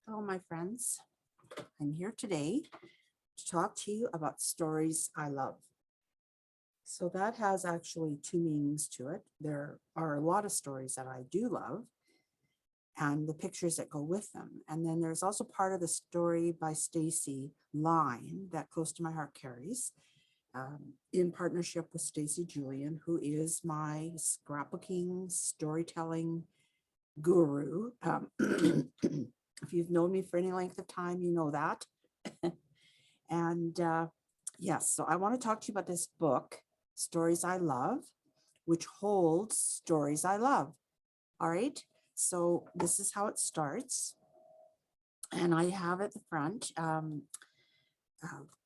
Hello, my friends. I'm here today to talk to you about stories I love. So that has actually two meanings to it. There are a lot of stories that I do love and the pictures that go with them. And then there's also part of the story by Stacy line that Close to My Heart carries in partnership with Stacy Julian, who is my scrapbooking, storytelling guru. If you've known me for any length of time, you know that. And yes, so I want to talk to you about this book, Stories I Love, which holds stories I love. All right. So this is how it starts. And I have at the front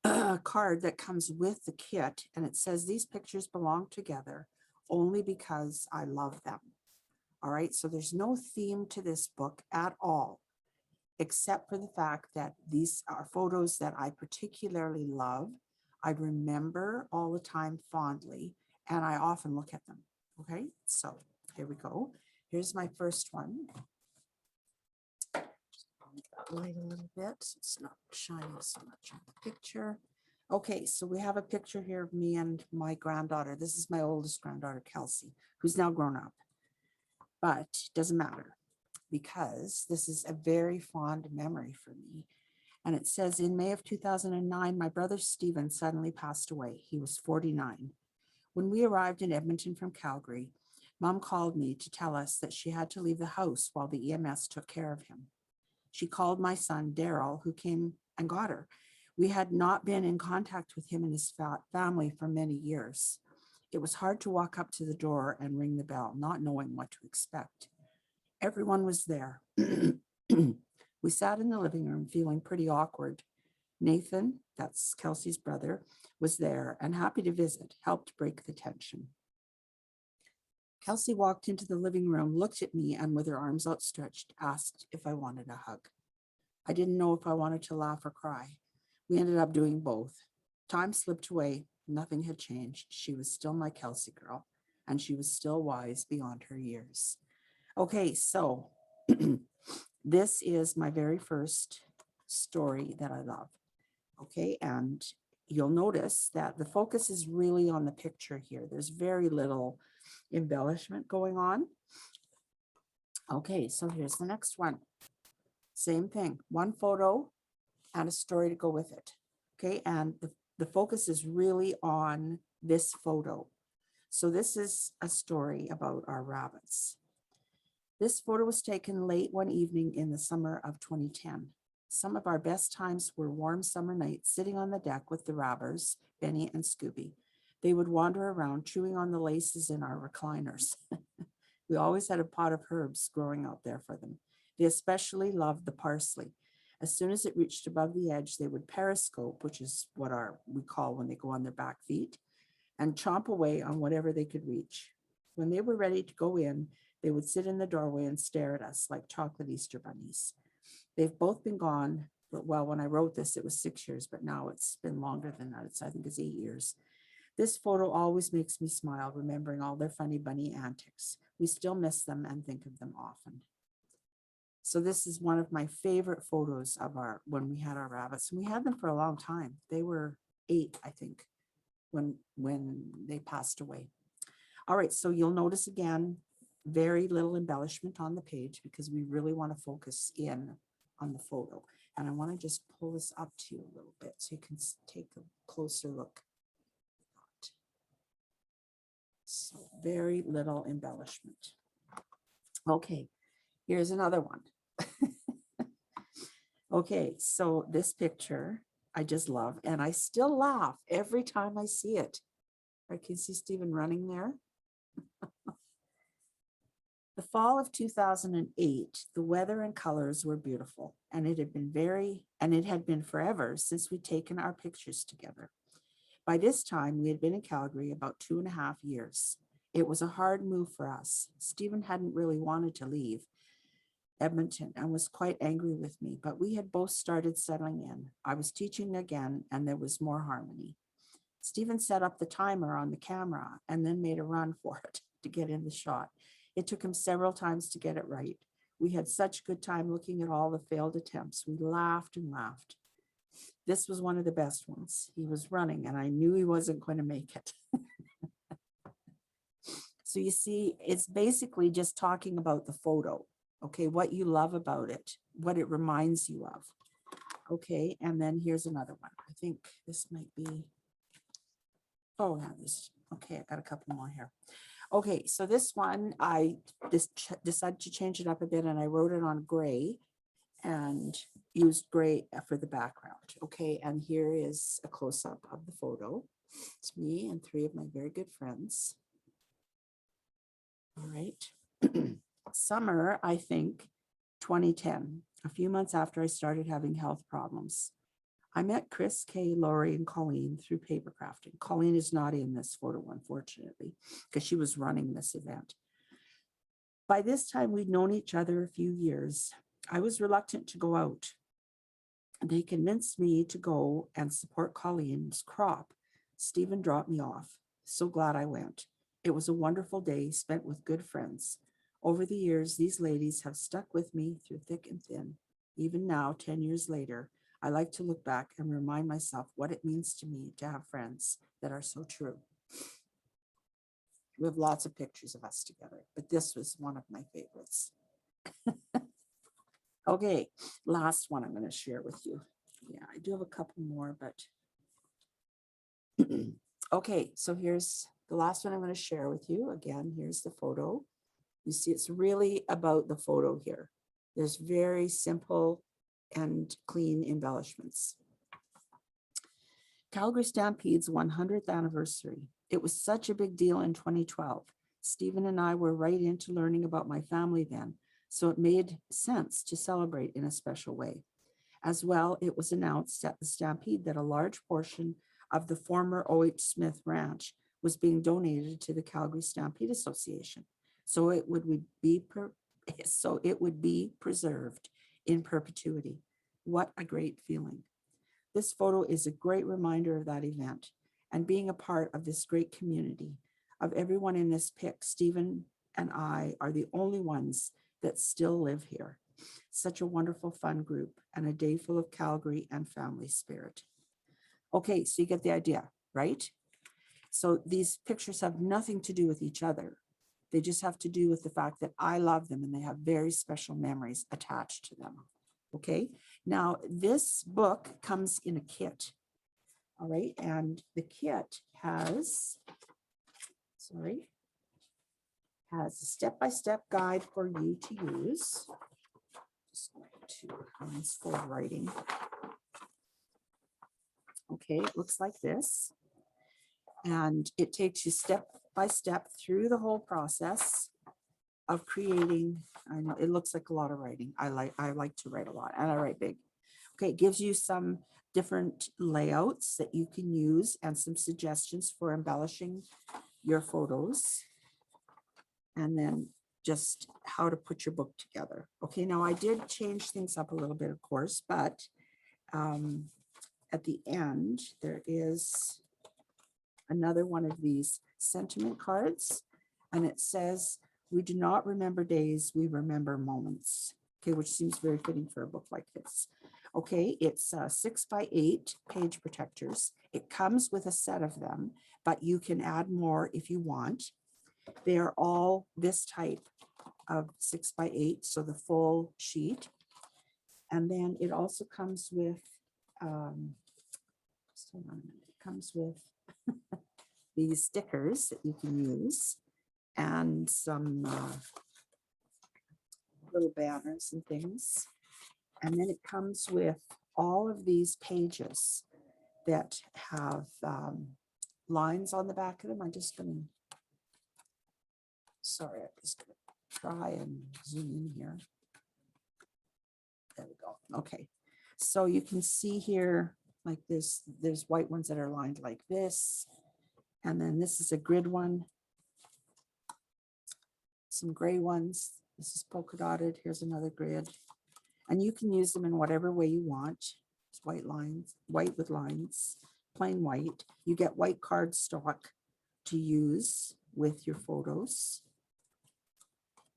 a card that comes with the kit. And it says, these pictures belong together only because I love them. All right. So there's no theme to this book at all, except for the fact that these are photos that I particularly love. I remember all the time fondly, and I often look at them. Okay, so here we go. Here's my first one. Light a little bit, so it's not shining so much on the picture. Okay, so we have a picture here of me and my granddaughter. This is my oldest granddaughter, Kelsey, who's now grown up, but it doesn't matter because this is a very fond memory for me. And it says, in May of 2009, my brother Stephen suddenly passed away. He was 49. When we arrived in Edmonton from Calgary, Mom called me to tell us that she had to leave the house while the EMS took care of him. She called my son, Daryl, who came and got her. We had not been in contact with him and his family for many years. It was hard to walk up to the door and ring the bell, not knowing what to expect. Everyone was there. We sat in the living room feeling pretty awkward. Nathan, that's Kelsey's brother, was there and happy to visit, helped break the tension. Kelsey walked into the living room, looked at me, and with her arms outstretched, asked if I wanted a hug. I didn't know if I wanted to laugh or cry. We ended up doing both. Time slipped away. Nothing had changed. She was still my Kelsey girl, and she was still wise beyond her years. Okay, so this is my very first story that I love. Okay, and you'll notice that the focus is really on the picture here. There's very little embellishment going on. Okay, so here's the next one. Same thing, one photo and a story to go with it. Okay, and the focus is really on this photo. So this is a story about our rabbits. This photo was taken late one evening in the summer of 2010. Some of our best times were warm summer nights sitting on the deck with the rabbers, Benny and Scooby. They would wander around chewing on the laces in our recliners. We always had a pot of herbs growing out there for them. They especially loved the parsley. As soon as it reached above the edge, they would periscope, which is what we call when they go on their back feet, and chomp away on whatever they could reach. When they were ready to go in, they would sit in the doorway and stare at us like chocolate Easter bunnies. They've both been gone. Well, when I wrote this, it was 6 years, but now it's been longer than that. I think it's 8 years. This photo always makes me smile, remembering all their funny bunny antics. We still miss them and think of them often. So this is one of my favorite photos of when we had our rabbits. And we had them for a long time. They were 8, I think, when they passed away. All right, so you'll notice again, very little embellishment on the page because we really want to focus in on the photo. And I want to just pull this up to you a little bit so you can take a closer look. So very little embellishment. Okay, here's another one. Okay, so this picture I just love, and I still laugh every time I see it. I can see Stephen running there. The fall of 2008, the weather and colors were beautiful, and it had been forever since we'd taken our pictures together. By this time, we had been in Calgary about 2.5 years. It was a hard move for us. Stephen hadn't really wanted to leave Edmonton and was quite angry with me, but we had both started settling in. I was teaching again, and there was more harmony. Stephen set up the timer on the camera and then made a run for it to get in the shot. It took him several times to get it right. We had such a good time looking at all the failed attempts. We laughed and laughed. This was one of the best ones. He was running and I knew he wasn't going to make it. So you see, it's basically just talking about the photo, okay, what you love about it, what it reminds you of. Okay, and then here's another one. I think this might be, oh yeah, this, okay, I got a couple more here. Okay, so this one, I just decided to change it up a bit and I wrote it on gray and used gray for the background. Okay, and here is a close-up of the photo. It's me and three of my very good friends. All right. Summer, I think, 2010, a few months after I started having health problems. I met Chris, Kay, Lori, and Colleen through paper crafting. Colleen is not in this photo, unfortunately, because she was running this event. By this time, we'd known each other a few years. I was reluctant to go out. They convinced me to go and support Colleen's crop. Stephen dropped me off. So glad I went. It was a wonderful day spent with good friends. Over the years, these ladies have stuck with me through thick and thin. Even now, 10 years later, I like to look back and remind myself what it means to me to have friends that are so true. We have lots of pictures of us together, but this was one of my favorites. Okay, last one I'm going to share with you. Yeah, I do have a couple more, but okay, so here's the last one I'm going to share with you. Again, here's the photo. You see, it's really about the photo here. There's very simple and clean embellishments. Calgary Stampede's 100th anniversary. It was such a big deal in 2012. Stephen and I were right into learning about my family then, so it made sense to celebrate in a special way. As well, it was announced at the Stampede that a large portion of the former O.H. Smith Ranch was being donated to the Calgary Stampede Association. So it would be preserved in perpetuity. What a great feeling. This photo is a great reminder of that event and being a part of this great community. Of everyone in this pic, Stephen and I are the only ones that still live here. Such a wonderful, fun group and a day full of Calgary and family spirit. Okay, so you get the idea, right? So these pictures have nothing to do with each other. They just have to do with the fact that I love them and they have very special memories attached to them. Okay, now this book comes in a kit. All right, and the kit has a step-by-step guide for you to use. Just going to hands full of writing. Okay, it looks like this. And it takes you step by step through the whole process of creating. I know it looks like a lot of writing. I like to write a lot and I write big. Okay, it gives you some different layouts that you can use and some suggestions for embellishing your photos. And then just how to put your book together. Okay, now I did change things up a little bit, of course, but at the end, there is another one of these sentiment cards, and it says, "We do not remember days, we remember moments." Okay, which seems very fitting for a book like this. Okay, it's 6x8 page protectors. It comes with a set of them, but you can add more if you want. They are all this type of 6x8, so the full sheet. And then it also comes with, it comes with these stickers that you can use and some little banners and things. And then it comes with all of these pages that have lines on the back of them. I'm just going to, sorry, I'm just going to try and zoom in here. There we go. Okay. So you can see here, like this, there's white ones that are lined like this. And then this is a grid one. Some gray ones. This is polka dotted. Here's another grid. And you can use them in whatever way you want. It's white lines, white with lines, plain white. You get white cardstock to use with your photos.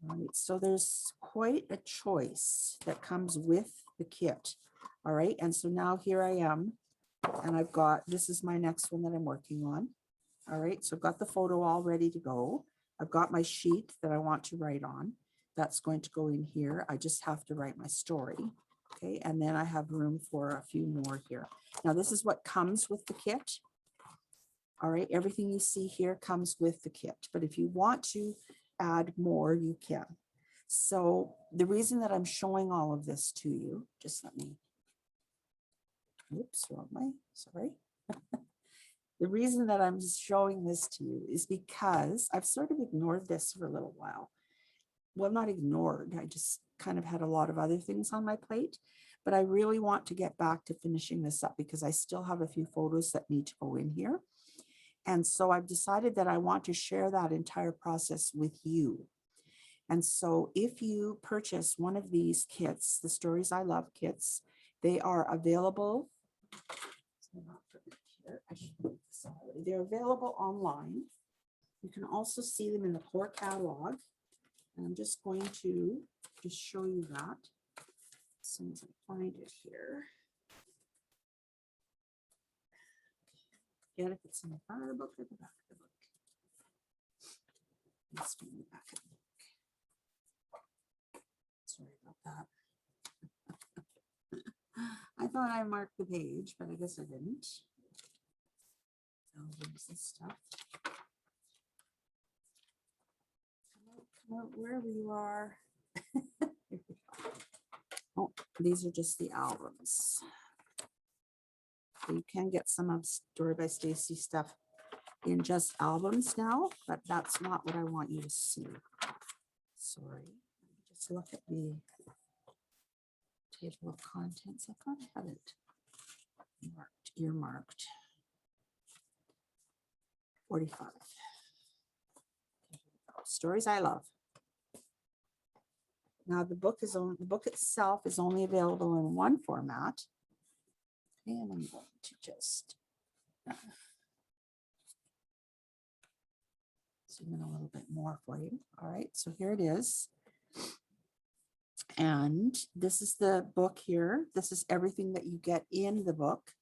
All right, so there's quite a choice that comes with the kit. All right, and so now here I am, and I've got, this is my next one that I'm working on. All right, so I've got the photo all ready to go. I've got my sheet that I want to write on. That's going to go in here. I just have to write my story. Okay, and then I have room for a few more here. Now, this is what comes with the kit. All right, everything you see here comes with the kit, but if you want to add more, you can. So the reason that I'm showing all of this to you, just let me, oops, wrong way, sorry. The reason that I'm showing this to you is because I've sort of ignored this for a little while. Well, not ignored, I just kind of had a lot of other things on my plate, but I really want to get back to finishing this up because I still have a few photos that need to go in here. And so I've decided that I want to share that entire process with you. And so if you purchase one of these kits, the Stories I Love kits, they are available. They're available online. You can also see them in the core catalog. And I'm just going to just show you that as soon as I find it here. Get if it's in the front of the book or the back of the book. Let's do the back of the book. Sorry about that. I thought I marked the page, but I guess I didn't. There's this stuff. Come out wherever you are. Oh, these are just the albums. So you can get some of Story by Stacy stuff in just albums now, but that's not what I want you to see. Sorry. Just look at the table of contents. I thought I had it marked, earmarked. 45. Stories I Love. Now the book itself is only available in one format. And I'm going to just zoom in a little bit more for you. All right, so here it is. And this is the book here. This is everything that you get in the book.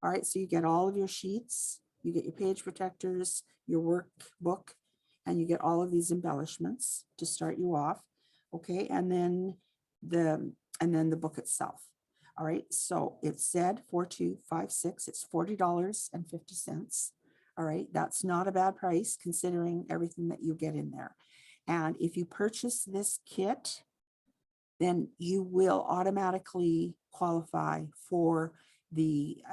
All right, so you get all of your sheets, you get your page protectors, your workbook, and you get all of these embellishments to start you off. Okay, and then the book itself. All right, so it said 4256. It's $40.50. All right, that's not a bad price considering everything that you get in there. And if you purchase this kit, then you will automatically qualify for the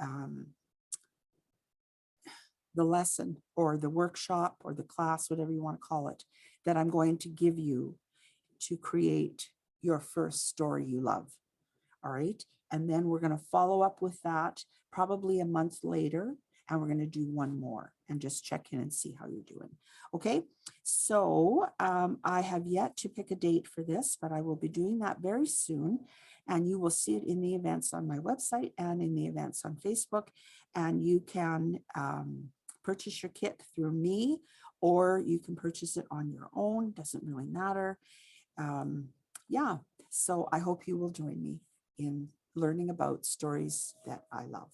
lesson or the workshop or the class, whatever you want to call it, that I'm going to give you to create your first story you love. All right. And then we're going to follow up with that probably a month later. And we're going to do one more and just check in and see how you're doing. Okay. So I have yet to pick a date for this, but I will be doing that very soon. And you will see it in the events on my website and in the events on Facebook. And you can purchase your kit through me, or you can purchase it on your own. Doesn't really matter. Yeah. So I hope you will join me in learning about stories that I love.